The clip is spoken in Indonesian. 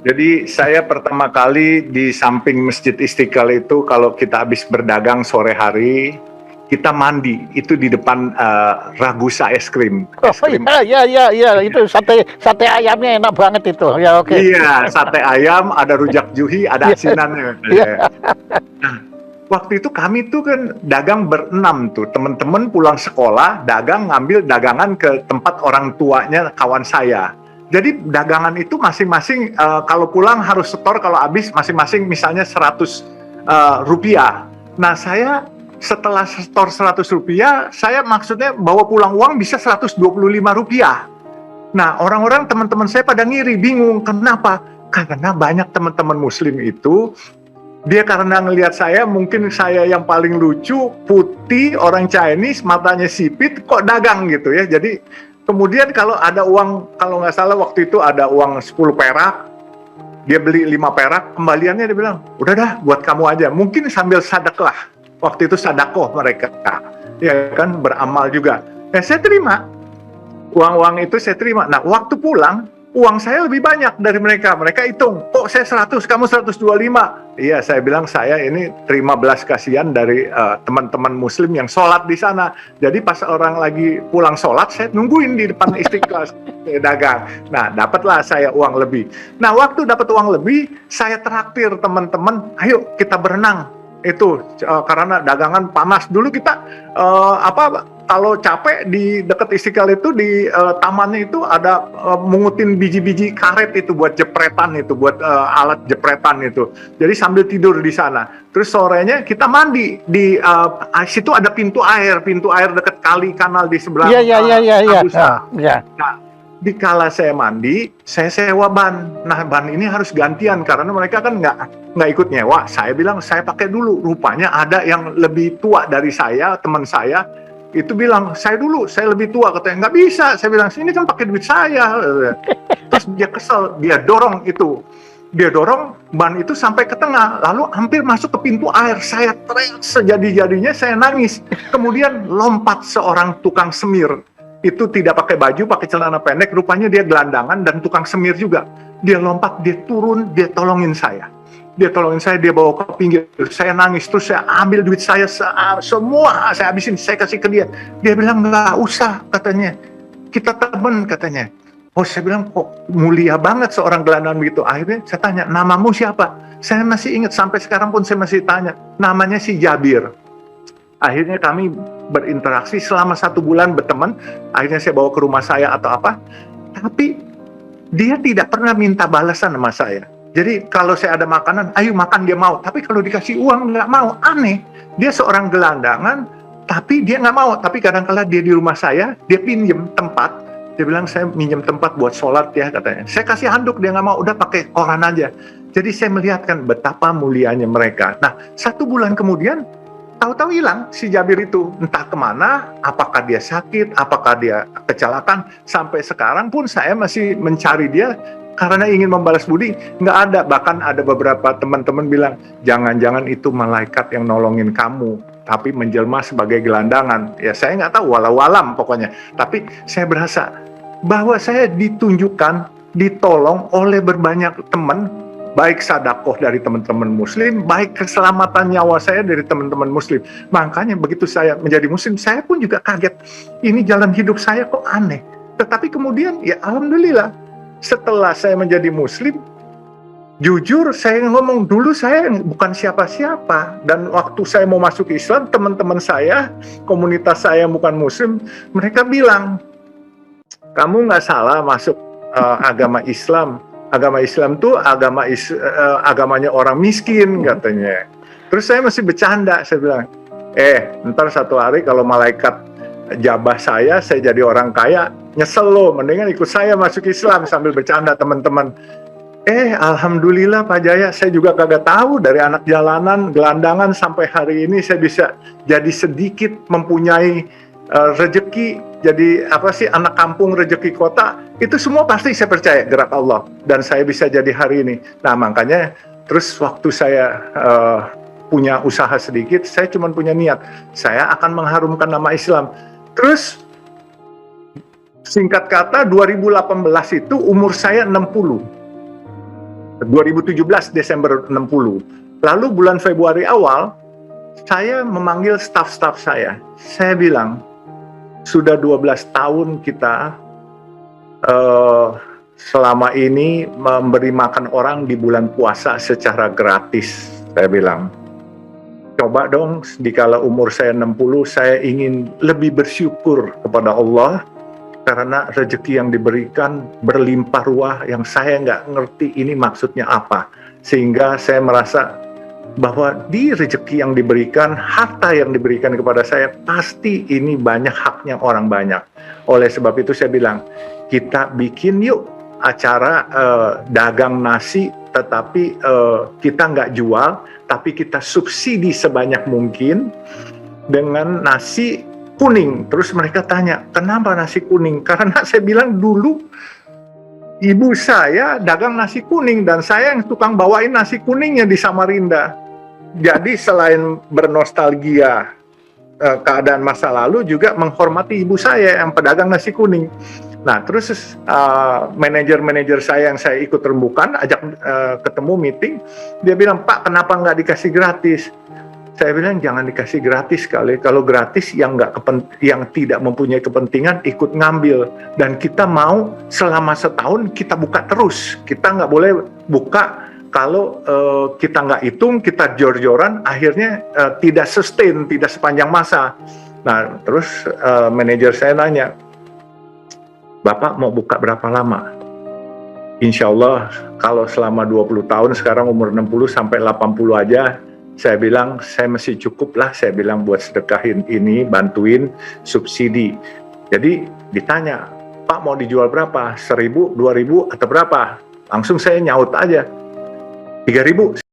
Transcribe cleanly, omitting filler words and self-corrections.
Jadi saya pertama kali di samping Masjid Istiqlal itu kalau kita habis berdagang sore hari, kita mandi itu di depan Ragusa es krim. Oh iya, itu sate ayamnya enak banget itu. Ya oke. Iya, sate ayam, ada rujak juhi, ada asinannya. Nah, waktu itu kami tuh kan dagang berenam tuh, teman-teman pulang sekolah, dagang ngambil dagangan ke tempat orang tuanya kawan saya. Jadi dagangan itu masing-masing kalau pulang harus setor, kalau habis masing-masing misalnya 100 rupiah. Nah saya setelah setor 100 rupiah, saya maksudnya bawa pulang uang bisa 125 rupiah. Nah orang-orang teman-teman saya pada ngiri, bingung, kenapa? Karena banyak teman-teman muslim itu, dia karena ngelihat saya, mungkin saya yang paling lucu, putih, orang Chinese, matanya sipit, kok dagang gitu ya. Jadi kemudian kalau ada uang, kalau nggak salah waktu itu ada uang 10 perak, dia beli 5 perak, kembaliannya dia bilang, udah dah buat kamu aja. Mungkin sambil sadaklah, waktu itu sadakoh mereka, ya kan, beramal juga. Nah saya terima, uang-uang itu saya terima. Nah waktu pulang, uang saya lebih banyak dari mereka. Mereka hitung, kok saya 100, kamu 125. Iya, saya bilang saya ini terima belas kasihan dari teman-teman muslim yang sholat di sana. Jadi pas orang lagi pulang sholat, saya nungguin di depan Istiqlal dagang. Nah, dapatlah saya uang lebih. Nah, waktu dapat uang lebih, saya traktir teman-teman, ayo kita berenang. Itu karena dagangan panas. Dulu kita kalau capek di dekat Istiqlal itu di tamannya itu ada mengutin biji-biji karet itu buat jepretan itu, buat alat jepretan itu. Jadi sambil tidur di sana. Terus sorenya kita mandi di situ ada pintu air dekat kali kanal di sebelah. Iya. Nah, dikala saya mandi, saya sewa ban. Nah, ban ini harus gantian karena mereka kan nggak ikut nyewa. Saya bilang saya pakai dulu. Rupanya ada yang lebih tua dari saya, teman saya. Itu bilang, saya dulu, saya lebih tua. Katanya, nggak bisa. Saya bilang, ini kan pakai duit saya. Terus dia kesel, dia dorong itu. Dia dorong ban itu sampai ke tengah, lalu hampir masuk ke pintu air. Saya teriak sejadi-jadinya, saya nangis. Kemudian lompat seorang tukang semir. Itu tidak pakai baju, pakai celana pendek. Rupanya dia gelandangan dan tukang semir juga. Dia lompat, dia turun, dia tolongin saya. Dia bawa ke pinggir, saya nangis, terus saya ambil duit saya semua, saya habisin, saya kasih ke dia. Dia bilang, nggak usah, katanya, kita temen, katanya. Oh, saya bilang, kok mulia banget seorang gelandangan begitu. Akhirnya saya tanya, namamu siapa? Saya masih ingat, sampai sekarang pun saya masih tanya, namanya si Jabir. Akhirnya kami berinteraksi selama 1 bulan berteman, akhirnya saya bawa ke rumah saya atau apa, tapi dia tidak pernah minta balasan sama saya. Jadi kalau saya ada makanan, ayo makan, dia mau. Tapi kalau dikasih uang nggak mau, aneh. Dia seorang gelandangan, tapi dia nggak mau. Tapi kadang-kala dia di rumah saya, dia pinjem tempat. Dia bilang, saya minjem tempat buat sholat ya, katanya. Saya kasih handuk, dia nggak mau, udah pakai koran aja. Jadi saya melihatkan betapa mulianya mereka. Nah, 1 bulan kemudian, tahu-tahu hilang si Jabir itu. Entah kemana, apakah dia sakit, apakah dia kecelakaan. Sampai sekarang pun saya masih mencari dia, karena ingin membalas budi, nggak ada. Bahkan ada beberapa teman-teman bilang, jangan-jangan itu malaikat yang nolongin kamu, tapi menjelma sebagai gelandangan. Ya saya nggak tahu, walau alam pokoknya. Tapi saya berasa bahwa saya ditunjukkan, ditolong oleh berbanyak teman, baik sadakoh dari teman-teman muslim, baik keselamatan nyawa saya dari teman-teman muslim. Makanya begitu saya menjadi muslim, saya pun juga kaget. Ini jalan hidup saya kok aneh. Tetapi kemudian, ya alhamdulillah, setelah saya menjadi muslim, jujur saya ngomong, dulu saya bukan siapa-siapa. Dan waktu saya mau masuk Islam, teman-teman saya, komunitas saya bukan muslim, mereka bilang, kamu nggak salah masuk agama Islam. Agama Islam tuh agamanya orang miskin, katanya. Terus saya masih bercanda, saya bilang, ntar satu hari kalau malaikat jabah saya jadi orang kaya, nyesel lo, mendingan ikut saya masuk Islam. Sambil bercanda teman-teman. Alhamdulillah Pak Jaya, saya juga kagak tahu dari anak jalanan, gelandangan sampai hari ini saya bisa jadi sedikit mempunyai rezeki, jadi anak kampung rezeki kota, itu semua pasti saya percaya gerak Allah, dan saya bisa jadi hari ini. Nah makanya terus waktu saya punya usaha sedikit, saya cuma punya niat, saya akan mengharumkan nama Islam. Terus singkat kata 2018 itu umur saya 60. 2017 Desember 60. Lalu bulan Februari awal, saya memanggil staf-staf saya. Saya bilang, sudah 12 tahun kita selama ini memberi makan orang di bulan puasa secara gratis. Saya bilang, coba dong, dikala umur saya 60, saya ingin lebih bersyukur kepada Allah karena rezeki yang diberikan berlimpah ruah yang saya nggak ngerti ini maksudnya apa. Sehingga saya merasa bahwa di rezeki yang diberikan, harta yang diberikan kepada saya, pasti ini banyak haknya orang banyak. Oleh sebab itu saya bilang, kita bikin yuk acara dagang nasi, tetapi kita nggak jual, tapi kita subsidi sebanyak mungkin dengan nasi kuning. Terus mereka tanya, kenapa nasi kuning? Karena saya bilang dulu ibu saya dagang nasi kuning dan saya yang tukang bawain nasi kuningnya di Samarinda. Jadi selain bernostalgia keadaan masa lalu, juga menghormati ibu saya yang pedagang nasi kuning. Nah, terus manajer-manajer saya yang saya ikut rembukan, ajak ketemu meeting, dia bilang, Pak, kenapa nggak dikasih gratis? Saya bilang, jangan dikasih gratis kali. Kalau gratis, yang tidak mempunyai kepentingan ikut ngambil. Dan kita mau selama setahun kita buka terus. Kita nggak boleh buka kalau kita nggak hitung, kita jor-joran, akhirnya tidak sustain, tidak sepanjang masa. Nah, terus manajer saya nanya, Bapak mau buka berapa lama? Insya Allah kalau selama 20 tahun, sekarang umur 60 sampai 80 aja, saya bilang saya masih cukup lah, saya bilang buat sedekahin ini, bantuin subsidi. Jadi ditanya, Pak mau dijual berapa? 1.000, 2.000 atau berapa? Langsung saya nyaut aja, 3.000.